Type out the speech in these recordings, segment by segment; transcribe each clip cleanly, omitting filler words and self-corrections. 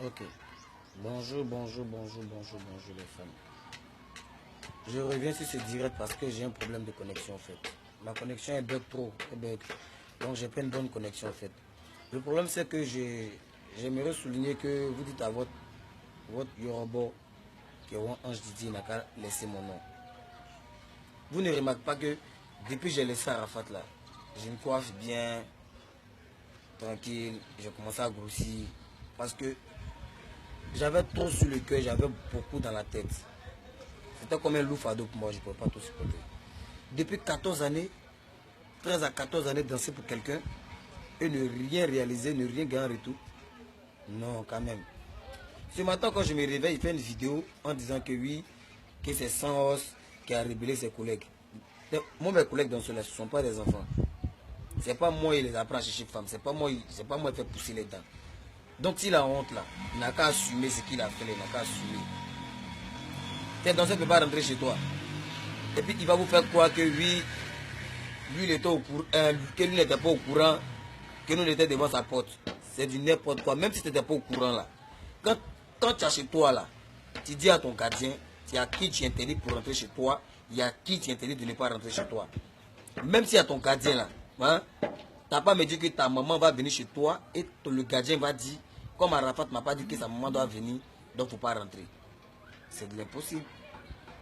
Ok. Bonjour, bonjour, bonjour, bonjour, bonjour les femmes. Je reviens sur ce direct parce que j'ai un problème de connexion en fait. Ma connexion est bug trop, elle bug. Donc j'ai pas une bonne connexion en fait. Le problème c'est que j'aimerais souligner que vous dites à votre Yoruba que Ange Didi n'a qu'à laisser mon nom. Vous ne remarquez pas que depuis que j'ai laissé Arafat là, je me coiffe bien, tranquille, j'ai commencé à grossir parce que j'avais trop sur le cœur, j'avais beaucoup dans la tête. C'était comme un loup fardeau pour moi, je ne pouvais pas tout supporter. Depuis 14 années, 13 à 14 années danser pour quelqu'un et ne rien réaliser, ne rien gagner en retour. Non, quand même. Ce matin, quand je me réveille, il fait une vidéo en disant que oui, que c'est Sans qui a rébellé ses collègues. Moi, mes collègues dans cela, ce ne sont pas des enfants. C'est pas moi qui les apprend à chercher femme. C'est pas moi qui fait pousser les dents. Donc s'il a honte là, il n'a qu'à assumer ce qu'il a fait, il n'a qu'à assumer. Tes danseurs ne peuvent pas rentrer chez toi. Et puis il va vous faire croire que oui, lui il était au courant, que lui n'était pas au courant, que nous étions devant sa porte. C'est du n'importe quoi, même si tu n'étais pas au courant là. Quand tu es chez toi là, tu dis à ton gardien, il y a qui tu interdis pour rentrer chez toi, il y a qui tu interdis de ne pas rentrer chez toi. Même s'il y a ton gardien là, hein, tu n'as pas me dit que ta maman va venir chez toi et le gardien va dire, comme Arafat m'a pas dit que sa maman doit venir, donc il ne faut pas rentrer. C'est de l'impossible.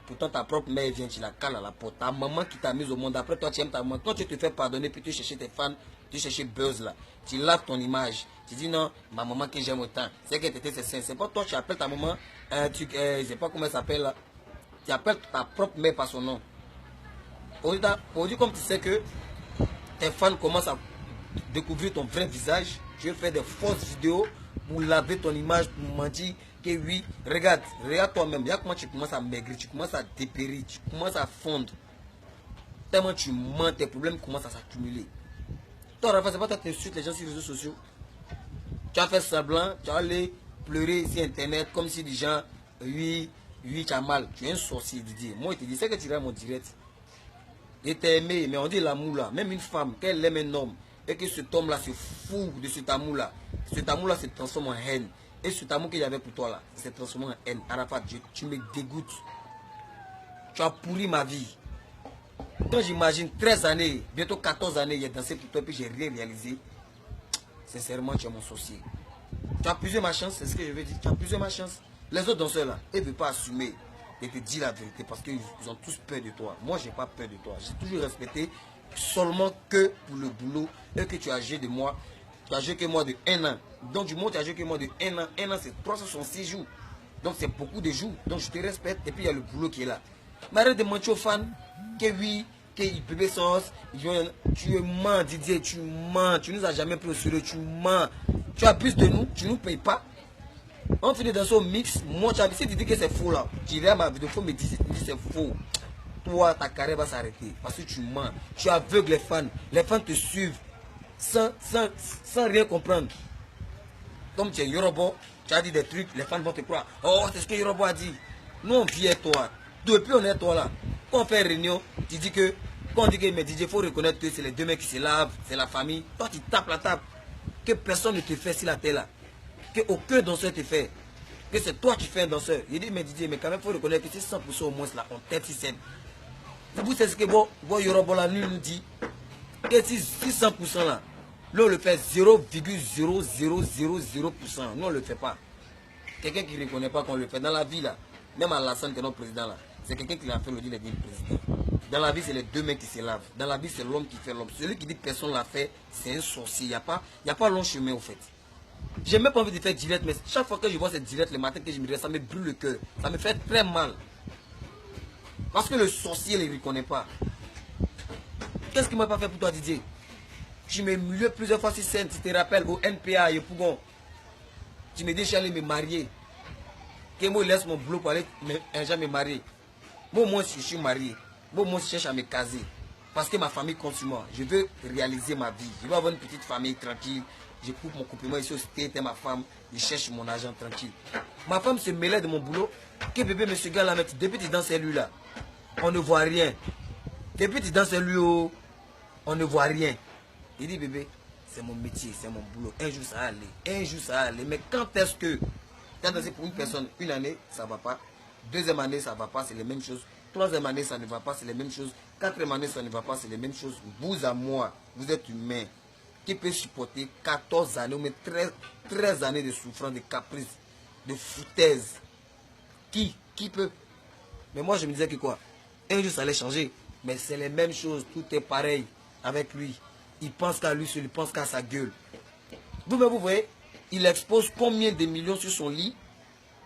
Pourtant ta propre mère vient, tu la cales à la porte. Ta maman qui t'a mise au monde, après toi tu aimes ta maman. Quand tu te fais pardonner, puis tu cherches tes fans, tu cherches buzz là, tu laves ton image. Tu dis non, ma maman que j'aime autant, c'est qu'elle était ses c'est pas toi, tu appelles ta maman, je sais pas comment elle s'appelle là. Tu appelles ta propre mère par son nom. Aujourd'hui, comme tu sais que tes fans commencent à découvrir ton vrai visage, tu veux faire des fausses vidéos pour laver ton image, pour mentir que oui, regarde toi-même, regarde comment tu commences à maigrir, tu commences à dépérir, tu commences à fondre. Tellement tu mens, tes problèmes commencent à s'accumuler. Toi, Rafa, c'est pas toi qui insultes les gens sur les réseaux sociaux. Tu as fait semblant, tu as allé pleurer sur internet comme si des gens, oui, tu as mal. Tu es un sorcier, Didier. Moi, je te dis, c'est que tu iras mon direct. Et t'es aimé, mais on dit l'amour là. Même une femme, qu'elle aime un homme, et que cet homme là se fout de cet amour là. Cet amour là se transforme en haine. Et cet amour qu'il y avait pour toi là, se transforme en haine. Arafat, tu me dégoûtes. Tu as pourri ma vie. Quand j'imagine 13 années, bientôt 14 années, j'ai dansé pour toi et puis j'ai rien réalisé. Sincèrement, tu es mon sorcier. Tu as puisé ma chance, c'est ce que je veux dire. Tu as puisé ma chance. Les autres danseurs là, ils ne veulent pas assumer et te dire la vérité parce qu'ils ont tous peur de toi. Moi, je n'ai pas peur de toi. J'ai toujours respecté seulement que pour le boulot et que tu as joué de moi. Tu as joué que moi de 1 an. Donc, du moment où tu as joué que moi de 1 an, 1 an c'est 366 jours. Donc, c'est beaucoup de jours. Donc, je te respecte et puis il y a le boulot qui est là. Mais arrête de mentir aux fans que oui, qu'il peut sens. Tu mens, Didier, tu mens. Tu nous as jamais pris au sérieux, tu mens. Tu abuses de nous, tu ne nous payes pas. On finit dans ce mix. Moi, tu as si tu dis que c'est faux là, tu irais à ma vidéo, il faut me dire si c'est faux. Toi, ta carrière va s'arrêter parce que tu mens. Tu aveugles les fans. Les fans te suivent sans rien comprendre. Comme tu es Yoruba, tu as dit des trucs, les fans vont te croire. Oh, c'est ce que Yoruba a dit. Nous, on vit toi. Depuis, on est toi là. Quand on fait réunion, tu dis que, quand on dit que, mais DJ, il faut reconnaître que c'est les deux mecs qui se lavent, c'est la famille. Toi, tu tapes la table. Que personne ne te fait sur la terre là. Que aucun danseur te fait. Que c'est toi qui fais un danseur. Il dit, mais DJ, mais quand même, il faut reconnaître que c'est 100% au moins là, on tête, si vous, c'est ce que vos Yoruba là, nous dit. Que si 100% là, là on le fait 0,0000%. Nous on ne le fait pas. Quelqu'un qui ne reconnaît pas qu'on le fait dans la vie là, même Alassane qui est notre président là, c'est quelqu'un qui l'a fait le dire, il est dit président. Dans la vie, c'est les deux mecs qui se lavent. Dans la vie, c'est l'homme qui fait l'homme. Celui qui dit que personne ne l'a fait, c'est un sorcier. Il n'y a pas long chemin au fait. J'ai même pas envie de faire direct, mais chaque fois que je vois cette direct le matin que je me réveille, ça me brûle le cœur. Ça me fait très mal. Parce que le sorcier ne le reconnaît pas. Qu'est-ce qu'il m'a pas fait pour toi, Didier? Tu m'as humilié plusieurs fois sur scène, tu te rappelles, au NPA et Pougon. Tu me dis, je suis allé me marier. Que moi, je laisse mon boulot pour aller me marier. Moi, je suis marié. Moi, je cherche à me caser. Parce que ma famille compte sur moi. Je veux réaliser ma vie. Je veux avoir une petite famille tranquille. Je coupe mon complément ici au state, ma femme. Je cherche mon argent tranquille. Ma femme se mêlait de mon boulot. Que bébé, monsieur gars là, depuis que tu es dans celui-là, on ne voit rien. Depuis que tu es dans celui-là, on ne voit rien. Il dit, bébé, c'est mon métier, c'est mon boulot. Un jour ça va aller. Un jour ça va aller. Mais quand est-ce que Tu as dansé pour une personne, une année, ça ne va pas. Deuxième année, ça ne va pas, c'est les mêmes choses. Troisième année, ça ne va pas, c'est les mêmes choses. Quatrième année, ça ne va pas, c'est les mêmes choses. Vous à moi, vous êtes humain. Qui peut supporter 14 années ou même 13 années de souffrance, de caprice, de foutaise? Qui peut? Mais moi, je me disais que quoi? Un jour, ça allait changer. Mais c'est les mêmes choses, tout est pareil avec lui. Il pense qu'à lui, il pense qu'à sa gueule. Vous-même, vous voyez, il expose combien de millions sur son lit?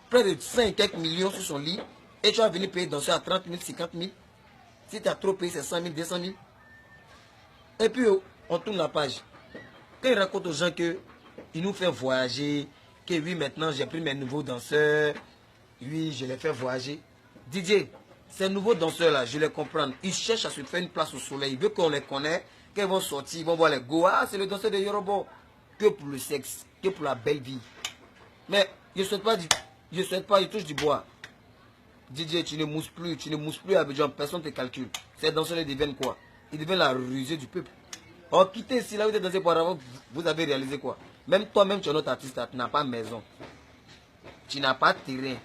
Près de 5 et quelques millions sur son lit. Et tu vas venir payer danser à 30 000, 50 000. Si tu as trop payé, c'est 100 000, 200 000. Et puis, on tourne la page. Quand il raconte aux gens qu'il nous fait voyager, que oui, maintenant, j'ai pris mes nouveaux danseurs. Oui, je les fais voyager. Didier, ces nouveaux danseurs-là, je les comprends. Ils cherchent à se faire une place au soleil. Ils veulent qu'on les connaisse, qu'ils vont sortir, ils vont voir les Goa. Ah, c'est le danseur de Yoruba. Que pour le sexe, que pour la belle vie. Mais je ne souhaite pas, je touche du bois. Didier, tu ne mousses plus à Abidjan, personne ne te calcule. Ces danseurs deviennent quoi? Ils deviennent la rusée du peuple. Oh, quittez ici, là où vous êtes dansé par avant, vous avez réalisé quoi? Même toi-même, tu es notre artiste, tu n'as pas maison. Tu n'as pas terrain.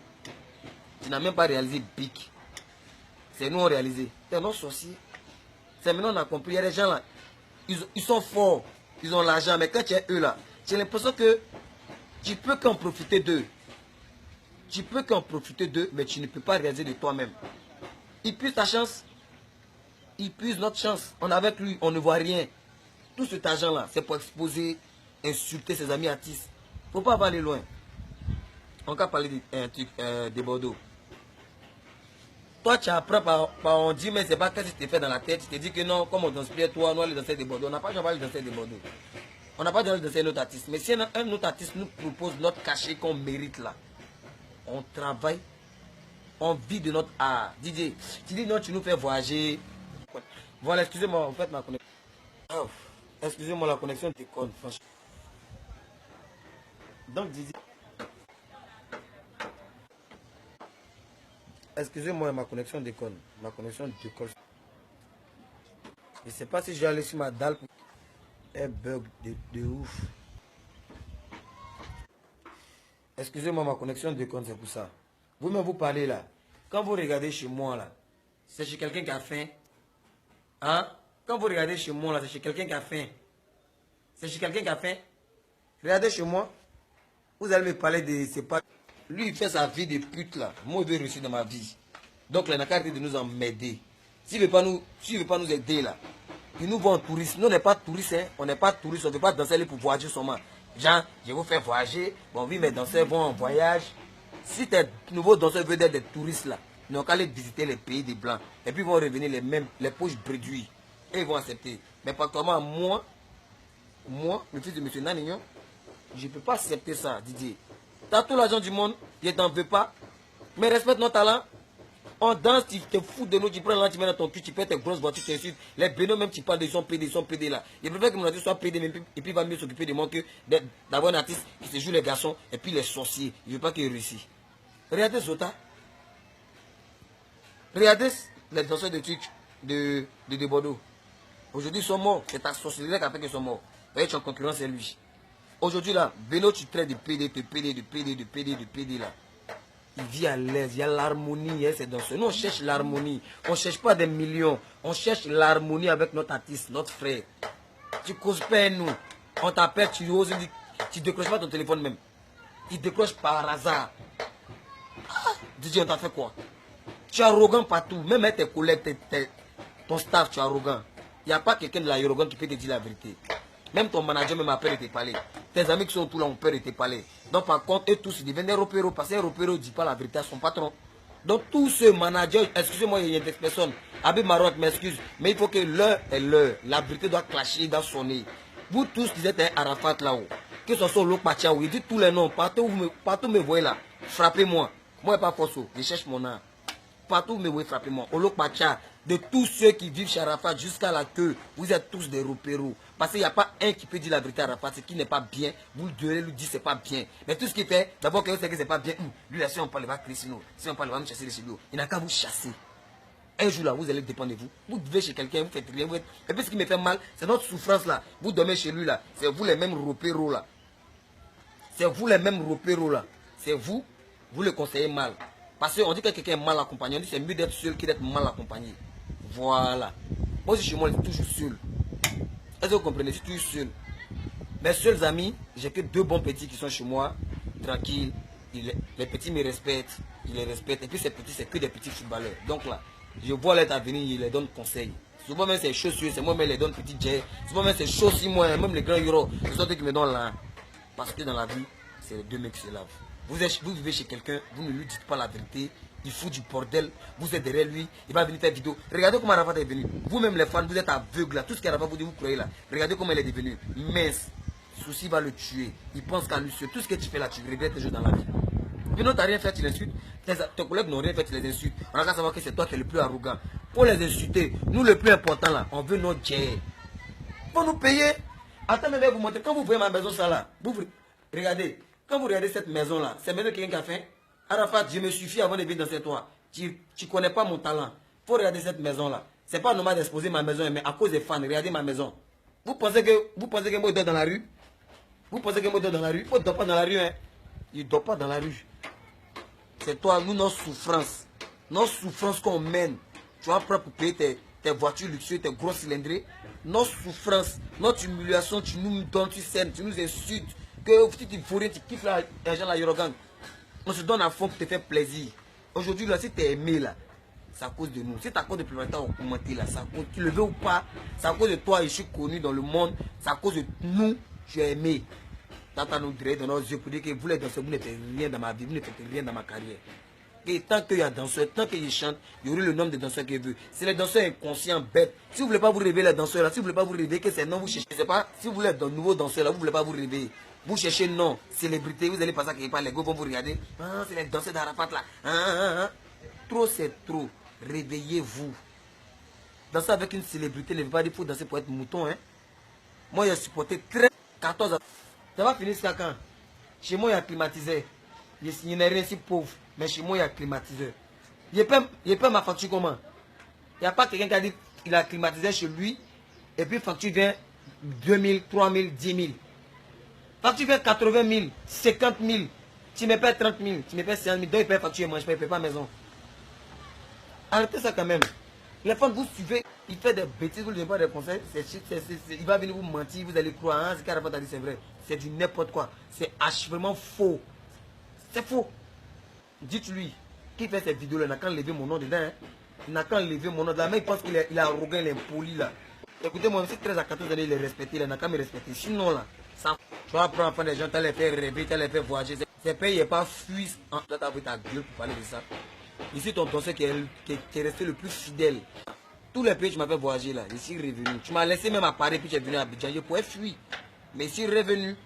Tu n'as même pas réalisé BIC. C'est nous on réalisé. C'est nos sorciers. C'est maintenant on a compris. Il y a des gens là, ils sont forts, ils ont l'argent, mais quand tu es eux là, j'ai l'impression que tu peux qu'en profiter d'eux. Tu peux qu'en profiter d'eux, mais tu ne peux pas réaliser de toi-même. Ils puissent ta chance. Ils puissent notre chance. On est avec lui, on ne voit rien. Tout cet argent-là, c'est pour exposer, insulter ses amis artistes. Il ne faut pas aller loin. On va parler de Bordeaux. Toi, tu apprends par on dit, mais c'est pas qu'est-ce que tu te fais dans la tête. Tu te dis que non, comme on danse bien, toi, nous, allons danser de Bordeaux. On n'a pas jamais danser de Bordeaux. On n'a pas jamais danser notre artiste. Mais si un autre artiste nous propose notre cachet qu'on mérite là, on travaille, on vit de notre art. Didier, tu dis non, tu nous fais voyager. Voilà, excusez-moi, en fait, ma connexion. Oh, excusez-moi, la connexion déconne, franchement. Donc, Didier. Excusez-moi, ma connexion déconne. Ma connexion déconne. Je ne sais pas si je vais aller sur ma dalle. Elle bug de ouf. Excusez-moi, ma connexion déconne, c'est pour ça. Vous-même, vous parlez là. Quand vous regardez chez moi là, c'est chez quelqu'un qui a faim. Hein? Quand vous regardez chez moi là, c'est chez quelqu'un qui a faim. C'est chez quelqu'un qui a faim. Regardez chez moi. Vous allez me parler de... C'est pas... Lui, il fait sa vie de pute là. Moi, il veut réussir dans ma vie. Donc, il n'a qu'à arrêter de nous emmerder. S'il ne veut pas nous aider là, il nous voit en touriste. Nous, on n'est pas touristes, hein. On n'est pas touristes. On ne veut pas danser pour voyager seulement. Genre, je vous fais voyager. Bon, oui, mes danseurs vont en voyage. Si tes nouveaux danseurs veulent être des touristes là, ils n'ont qu'à aller visiter les pays des Blancs. Et puis, ils vont revenir les mêmes, les poches bréduits. Et ils vont accepter. Mais particulièrement moi, le fils de M. Nanignon, je ne peux pas accepter ça, Didier. Tu as tout l'argent du monde, je ne t'en veux pas. Mais respecte nos talents. On danse, tu te fous de nous, tu prends l'argent, tu mets dans ton cul, tu perds tes grosses voitures, tu insultes. Les bénins même, tu parles de son PD là. Je préfère que mon artiste soit PD, et puis il va mieux s'occuper de moi que d'avoir un artiste qui se joue les garçons et puis les sorciers. Je ne veux pas qu'il réussisse. Regardez Zota. Regardez les danseurs de Bordeaux. Aujourd'hui, ils sont morts. C'est ta sorcellerie qui a fait qu'ils sont morts. Vous voyez, tu es en concurrence, c'est lui. Aujourd'hui, là, Beno, tu traites de PD là. Il vit à l'aise, il y a l'harmonie, c'est dans ce. Nous, on cherche l'harmonie. On ne cherche pas des millions. On cherche l'harmonie avec notre artiste, notre frère. Tu causes pas nous. On t'appelle, tu oses dire, tu décroches pas ton téléphone même. Il décroche par hasard. Ah, Didier, on t'a fait quoi? Tu es arrogant partout. Même avec tes collègues, ton staff, tu es arrogant. Il n'y a pas quelqu'un de l'arrogant qui peut te dire la vérité. Même ton manager même a peur de te parler. Tes amis qui sont tous là ont peur de te parler. Donc par contre, eux tous, ils deviennent des repéros. Parce qu'un repéro ne dit pas la vérité à son patron. Donc tous ces managers, excusez-moi, il y a des personnes. Abib Maroc m'excuse. Mais il faut que l'heure est l'heure. La vérité doit clasher, doit sonner. Vous tous, vous êtes un Arafat là-haut. Que ce soit Lokpacha, il dit tous les noms. Partout où me voyez là, frappez-moi. Moi, pas force. Je cherche mon art. Partout où me voyez, frappez-moi. Olokpacha, de tous ceux qui vivent chez Arafat jusqu'à la queue, vous êtes tous des repéros. Parce qu'il n'y a pas un qui peut dire la vérité à Arafat, ce qui n'est pas bien. Vous devez lui dire c'est pas bien. Mais tout ce qu'il fait, d'abord quelqu'un sait que c'est pas bien. Lui là, si on parle, il va crier sur nous. Si on parle, il va nous chasser les chez nous. Il n'a qu'à vous chasser. Un jour là, vous allez dépendre de vous. Vous vivez chez quelqu'un, vous faites rien. Et puis ce qui me fait mal, c'est notre souffrance là. Vous dormez chez lui là. C'est vous les mêmes repéros là. C'est vous les mêmes repéros là. c'est vous le conseillez mal. Parce qu'on dit que quelqu'un est mal accompagné, on dit que c'est mieux d'être seul que d'être mal accompagné. Voilà. Moi aussi chez moi, je suis toujours seul. Est-ce que vous comprenez? Je suis toujours seul. Mes seuls amis, j'ai que 2 bons petits qui sont chez moi, tranquilles. Les petits me respectent, je les respecte. Et puis ces petits, c'est que des petits footballeurs. Donc là, je vois leur avenir, je les donne conseils. Souvent même c'est chaud, c'est moi qui les donne petits jets. Souvent même c'est chaud si moi, même les grands euros, ce sont eux qui me donnent là. Parce que dans la vie, c'est les 2 mecs qui se lavent. Vous vivez chez quelqu'un, vous ne lui dites pas la vérité, il fout du bordel, vous êtes derrière lui, il va venir faire vidéo. Regardez comment Arafat est venu. Vous-même les fans, vous êtes aveugles là. Tout ce qu'Arafat vous dit, vous croyez là. Regardez comment il est devenu mince. Souci va le tuer. Il pense qu'à lui seul. Tout ce que tu fais là, tu regrettes toujours dans la vie. Puis non, tu n'as rien fait, tu l'insultes. Tes collègues n'ont rien fait, tu les insultes. On a qu'à savoir que c'est toi qui es le plus arrogant. Pour les insulter, nous le plus important là, on veut notre jet. Faut nous payer. Attends, mais vous montrer. Quand vous voyez ma maison ça là, regardez. Quand vous regardez cette maison là, c'est maison quelqu'un qui a fait. Arafat, je me suffis avant de vivre dans cette toit. Tu ne connais pas mon talent. Faut regarder cette maison là. C'est pas normal d'exposer ma maison, mais à cause des fans, regardez ma maison. Vous pensez que moi je dors dans la rue? Vous pensez que moi je dors dans la rue? Moi je dors pas dans la rue, hein. Je ne dors pas dans la rue. C'est toi, nous, nos souffrances qu'on mène. Tu vas prendre pour payer tes voitures luxueuses, tes gros cylindrés. Nos souffrances, notre humiliation, tu nous donnes, tu saignes, tu nous insultes. Que si tu fous rien, tu kiffes l'argent la Yorogan. On se donne à fond pour te faire plaisir. Aujourd'hui, là, si tu es aimé, là, c'est à cause de nous. Si tu as cause de plus longtemps, on commenter là, ça cause, tu le veux ou pas, c'est à cause de toi, je suis connu dans le monde, c'est à cause de nous, tu es aimé. T'entends nous driver dans nos yeux pour dire que vous les danseurs, vous ne faites rien dans ma vie, vous ne faites rien dans ma carrière. Et tant qu'il y a danseurs, tant qu'ils chantent, il y aura le nombre de danseurs qu'il veut. C'est les danseurs inconscients, bêtes. Si vous ne voulez pas vous réveiller les danseurs là, si vous ne voulez pas vous réveiller, que c'est non, vous cherchez. Je sais pas, si vous voulez être de nouveaux danseurs là, vous ne voulez pas vous réveiller. Vous cherchez non, célébrité, vous allez passer à quelque part, les gars vont vous regarder. Ah, c'est les danseurs d'Arafat là. Trop c'est trop. Réveillez-vous. Danser avec une célébrité ne veut pas dire qu'il faut danser pour être mouton. Hein. Moi, j'ai supporté 14 ans. Ça va finir ça quand? Chez moi, il y a climatiseur. Il n'est rien si pauvre. Mais chez moi, il y a climatiseur. Il paie ma facture comment? Il n'y a pas quelqu'un qui a dit qu'il a climatisé chez lui. Et puis, facture vient 2000, 3000, 10 000. Facture vient 80 000, 50 000. Tu me paies 30 000, tu me paies 50 000. Donc, il paie facture et moi, je ne paie pas maison. Arrêtez ça quand même. Les femmes, vous suivez, il fait des bêtises, vous ne donnez pas des conseils. Il va venir vous mentir, vous allez croire. Hein, ce qu'Arafat a dit, c'est vrai. C'est du n'importe quoi. C'est vraiment faux. C'est faux. Dites-lui, qui fait cette vidéo-là, il n'a qu'à lever mon nom dedans. Hein. Il n'a qu'à lever mon nom dedans. Mais il pense qu'il est arrogant, il est impoli là. Écoutez-moi, si 13 à 14 années, il est respecté, il n'a qu'à me respecter. Sinon là, ça, tu vas prendre enfant des gens, tu vas les faire rêver, tu vas les faire voyager. Ces pays n'est pas fui. Tu vas t'avoir ta gueule pour parler de ça. Ici, ton danseur qui est resté le plus fidèle. Tous les pays, tu m'as fait voyager là. Je suis revenu. Tu m'as laissé même à Paris, puis tu es venu à Abidjan. Je pouvais fuir. Mais je suis revenu.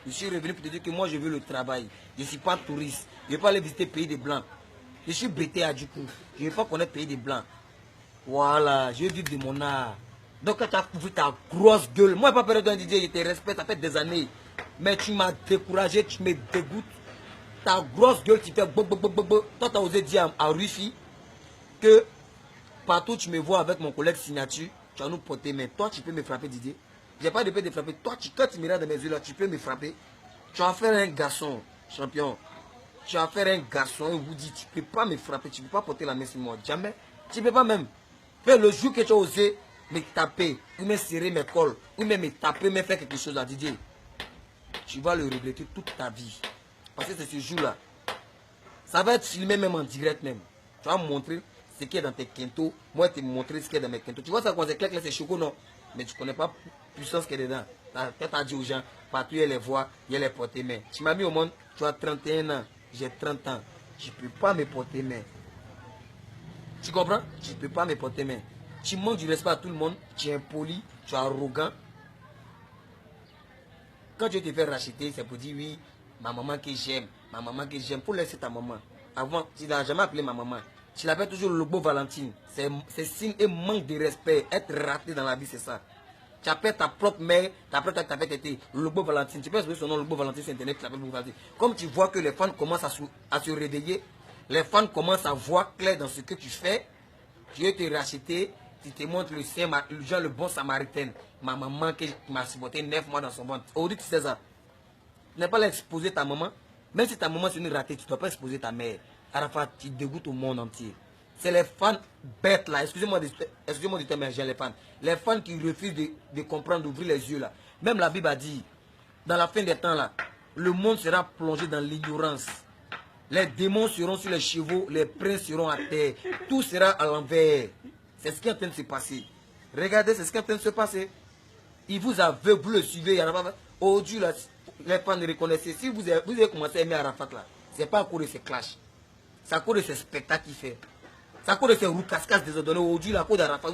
Je suis revenu pour te dire que moi, je veux le travail. Je ne suis pas touriste. Je ne vais pas aller visiter le pays des Blancs. Je suis bêté à du coup. Je ne vais pas connaître le pays des Blancs. Voilà, je veux vivre de mon art. Donc, quand tu as vu ta grosse gueule, moi, je n'ai pas peur d'un DJ, je te respecte, ça fait des années. Mais tu m'as découragé, tu me dégoûtes. Ta grosse gueule, tu fais bo. Toi, tu as osé dire à Rufi que partout tu me vois avec mon collègue signature, tu vas nous porter main. Toi, tu peux me frapper, Didier. Je n'ai pas de peur de frapper. Toi, quand tu me regardes dans mes yeux là, tu peux me frapper. Tu vas faire un garçon, champion. Tu vas faire un garçon, et vous dit, tu ne peux pas me frapper, tu ne peux pas porter la main sur moi. Jamais. Tu ne peux pas même. Mais le jour que tu as osé me taper, ou me serrer mes cols, ou même me taper, me faire quelque chose à Didier, tu vas le regretter toute ta vie. Parce que c'est ce jour-là. Ça va être filmé même en direct même. Tu vas me montrer ce qui est dans tes quintos. Moi, je te montrer ce qui est dans mes quintos. Tu vois ça quand c'est clair que c'est choco, non? Mais tu ne connais pas la puissance qu'il y a dedans. Tu as dit aux gens, partout il y a les voix, il y a les portées mains. Tu m'as mis au monde, tu as 31 ans, j'ai 30 ans. Je ne peux pas me porter main. Tu comprends? Tu ne peux pas me porter main. Tu manques du respect à tout le monde, tu es impoli, tu es arrogant. Quand tu te fais racheter, c'est pour dire oui, ma maman que j'aime, pour laisser ta maman. Avant, tu n'as jamais appelé ma maman. Tu l'appelles toujours le beau Valentine. C'est signe et manque de respect. Être raté dans la vie, c'est ça. Tu appelles ta propre mère, ta propre tête, été le beau Valentine. Tu peux expliquer son nom, le beau Valentine sur Internet, tu l'appelles Beau Valentine. Comme tu vois que les fans commencent à se réveiller, les fans commencent à voir clair dans ce que tu fais, tu veux te racheter, tu te montres le bon samaritain. Ma maman qui m'a supporté 9 mois dans son ventre. Aujourd'hui, tu sais ça. Tu n'as pas l'exposer ta maman. Même si ta maman c'est une ratée, tu ne dois pas exposer ta mère. Arafat, tu dégoûtes au monde entier. C'est les fans bêtes là, excusez-moi du terme, j'ai les fans. Les fans qui refusent de comprendre, d'ouvrir les yeux là. Même la Bible a dit, dans la fin des temps là, le monde sera plongé dans l'ignorance. Les démons seront sur les chevaux, les princes seront à terre. Tout sera à l'envers. C'est ce qui est en train de se passer. Regardez, c'est ce qui est en train de se passer. Il vous aveugle, vous le suivez. Aujourd'hui, là, les fans reconnaissent. Si vous avez commencé à aimer Arafat là, c'est pas à cause de ces clashs. C'est à cause de ces spectacles qu'il fait. C'est à cause de ces roucascas désordonnés. Aujourd'hui, à cause d'Arafat,